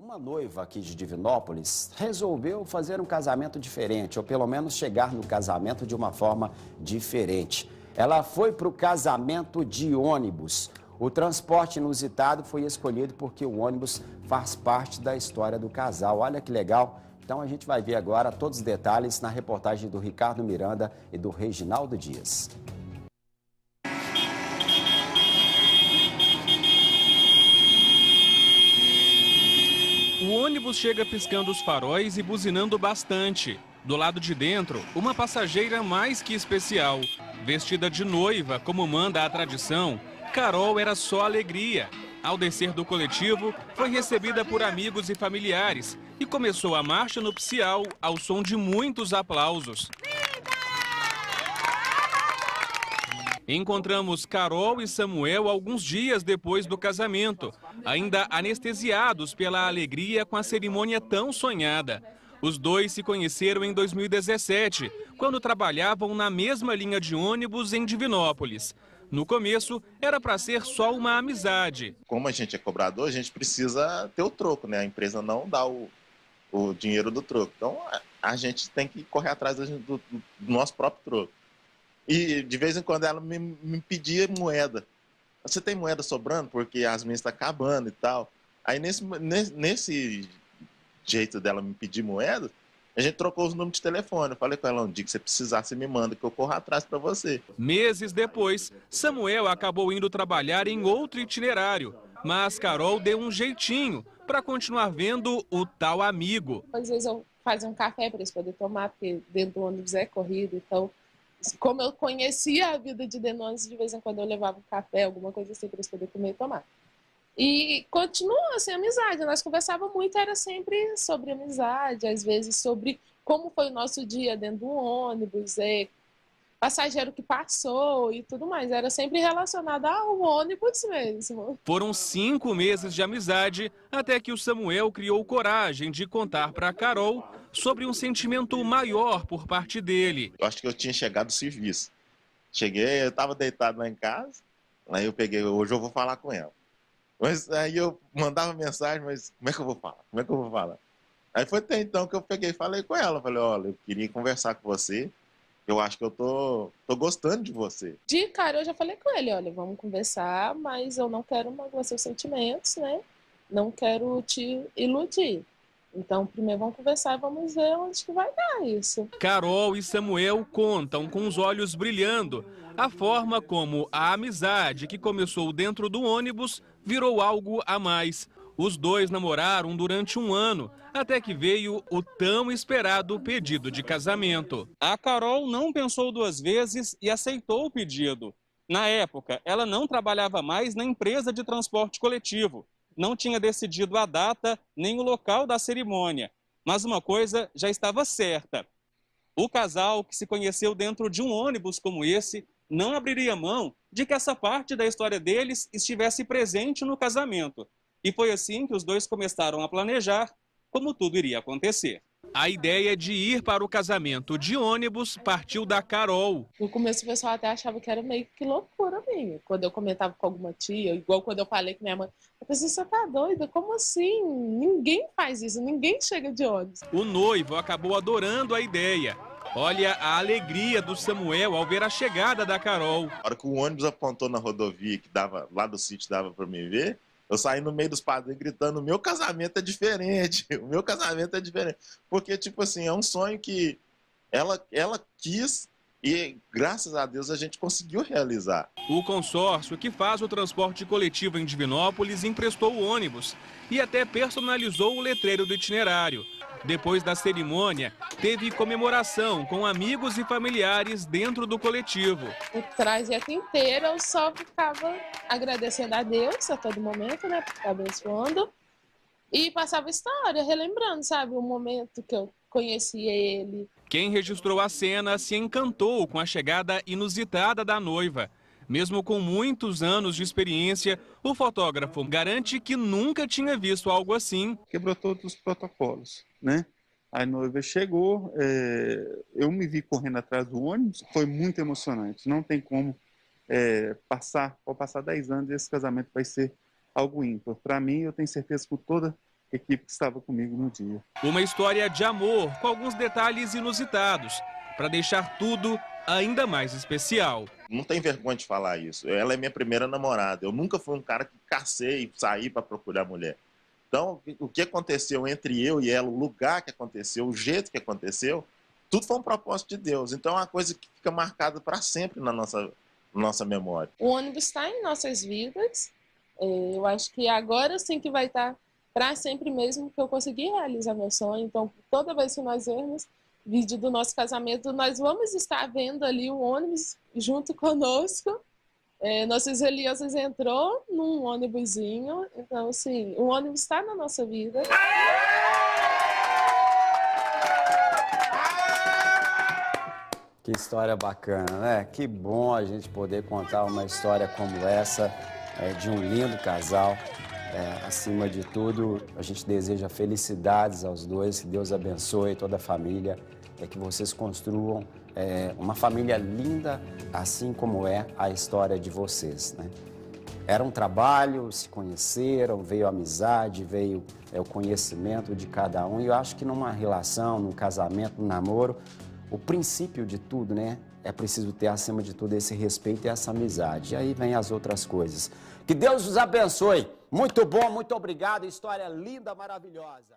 Uma noiva aqui de Divinópolis resolveu fazer um casamento diferente, ou pelo menos chegar no casamento de uma forma diferente. Ela foi para o casamento de ônibus. O transporte inusitado foi escolhido porque o ônibus faz parte da história do casal. Olha que legal! Então a gente vai ver agora todos os detalhes na reportagem do Ricardo Miranda e do Reginaldo Dias. O ônibus chega piscando os faróis e buzinando bastante. Do lado de dentro, uma passageira mais que especial. Vestida de noiva, como manda a tradição, Carol era só alegria. Ao descer do coletivo, foi recebida por amigos e familiares e começou a marcha nupcial ao som de muitos aplausos. Encontramos Carol e Samuel alguns dias depois do casamento, ainda anestesiados pela alegria com a cerimônia tão sonhada. Os dois se conheceram em 2017, quando trabalhavam na mesma linha de ônibus em Divinópolis. No começo, era para ser só uma amizade. Como a gente é cobrador, a gente precisa ter o troco, né? A empresa não dá o dinheiro do troco. Então, a gente tem que correr atrás do nosso próprio troco. E de vez em quando ela me pedia moeda. Você tem moeda sobrando? Porque as minhas estão acabando e tal. Aí nesse jeito dela me pedir moeda, a gente trocou os números de telefone. Eu falei com ela, um dia que você precisar, você me manda, que eu corro atrás para você. Meses depois, Samuel acabou indo trabalhar em outro itinerário. Mas Carol deu um jeitinho para continuar vendo o tal amigo. Às vezes eu fazia um café para eles poderem tomar, porque dentro do ônibus é corrido, então... Como eu conhecia a vida de dentro do ônibus, de vez em quando eu levava um café, alguma coisa assim, para eles poderem comer e tomar. E continua assim, amizade. Nós conversávamos muito, era sempre sobre amizade, às vezes sobre como foi o nosso dia dentro do ônibus, passageiro que passou e tudo mais. Era sempre relacionado ao ônibus mesmo. Foram 5 meses de amizade até que o Samuel criou coragem de contar para a Carol sobre um sentimento maior por parte dele. Eu acho que eu tinha chegado do serviço. Cheguei, eu estava deitado lá em casa, aí eu peguei, hoje eu vou falar com ela. Mas aí eu mandava mensagem, mas como é que eu vou falar? Como é que eu vou falar? Aí foi até então que eu peguei e falei com ela. Falei, olha, eu queria conversar com você. Eu acho que eu tô gostando de você. De cara, eu já falei com ele, olha, vamos conversar, mas eu não quero magoar seus sentimentos, né? Não quero te iludir. Então, primeiro vamos conversar e vamos ver onde que vai dar isso. Carol e Samuel contam com os olhos brilhando a forma como a amizade que começou dentro do ônibus virou algo a mais. Os dois namoraram durante 1 ano, até que veio o tão esperado pedido de casamento. A Carol não pensou 2 vezes e aceitou o pedido. Na época, ela não trabalhava mais na empresa de transporte coletivo. Não tinha decidido a data nem o local da cerimônia. Mas uma coisa já estava certa. O casal, que se conheceu dentro de um ônibus como esse, não abriria mão de que essa parte da história deles estivesse presente no casamento. E foi assim que os dois começaram a planejar como tudo iria acontecer. A ideia de ir para o casamento de ônibus partiu da Carol. No começo o pessoal até achava que era meio que loucura minha. Quando eu comentava com alguma tia, igual quando eu falei com minha mãe, eu pensei, você tá doida? Como assim? Ninguém faz isso, ninguém chega de ônibus. O noivo acabou adorando a ideia. Olha a alegria do Samuel ao ver a chegada da Carol. Na hora que o ônibus apontou na rodovia, que dava lá do sítio, dava para me ver, eu saí no meio dos padrinhos gritando, o meu casamento é diferente, o meu casamento é diferente. Porque, tipo assim, é um sonho que ela quis e, graças a Deus, a gente conseguiu realizar. O consórcio que faz o transporte coletivo em Divinópolis emprestou o ônibus e até personalizou o letreiro do itinerário. Depois da cerimônia, teve comemoração com amigos e familiares dentro do coletivo. O trajeto inteiro eu só ficava agradecendo a Deus a todo momento, né, por ficar abençoando. E passava história, relembrando, sabe, o momento que eu conheci ele. Quem registrou a cena se encantou com a chegada inusitada da noiva. Mesmo com muitos anos de experiência, o fotógrafo garante que nunca tinha visto algo assim. Quebrou todos os protocolos, né? A noiva chegou, eu me vi correndo atrás do ônibus, foi muito emocionante. Não tem como pode passar 10 anos e esse casamento vai ser algo ímpar. Para mim, eu tenho certeza que com toda equipe que estava comigo no dia. Uma história de amor com alguns detalhes inusitados, para deixar tudo ainda mais especial. Não tem vergonha de falar isso. Ela é minha primeira namorada. Eu nunca fui um cara que cacei e saí para procurar mulher. Então, o que aconteceu entre eu e ela, o lugar que aconteceu, o jeito que aconteceu, tudo foi um propósito de Deus. Então, é uma coisa que fica marcada para sempre na nossa memória. O ônibus está em nossas vidas. Eu acho que agora sim que vai estar para sempre mesmo, que eu consegui realizar meu sonho. Então, toda vez que nós vermos vídeo do nosso casamento, nós vamos estar vendo ali o ônibus junto conosco. Nossas Eliosas entrou num ônibusinho, então assim, o ônibus está na nossa vida. Que história bacana, né? Que bom a gente poder contar uma história como essa, de um lindo casal. Acima de tudo, a gente deseja felicidades aos dois, que Deus abençoe toda a família, que vocês construam uma família linda, assim como é a história de vocês, né? Era um trabalho, se conheceram, veio a amizade, veio o conhecimento de cada um. E eu acho que numa relação, num casamento, num namoro, o princípio de tudo, né? É preciso ter, acima de tudo, esse respeito e essa amizade. E aí vem as outras coisas. Que Deus os abençoe. Muito bom, muito obrigado. História linda, maravilhosa.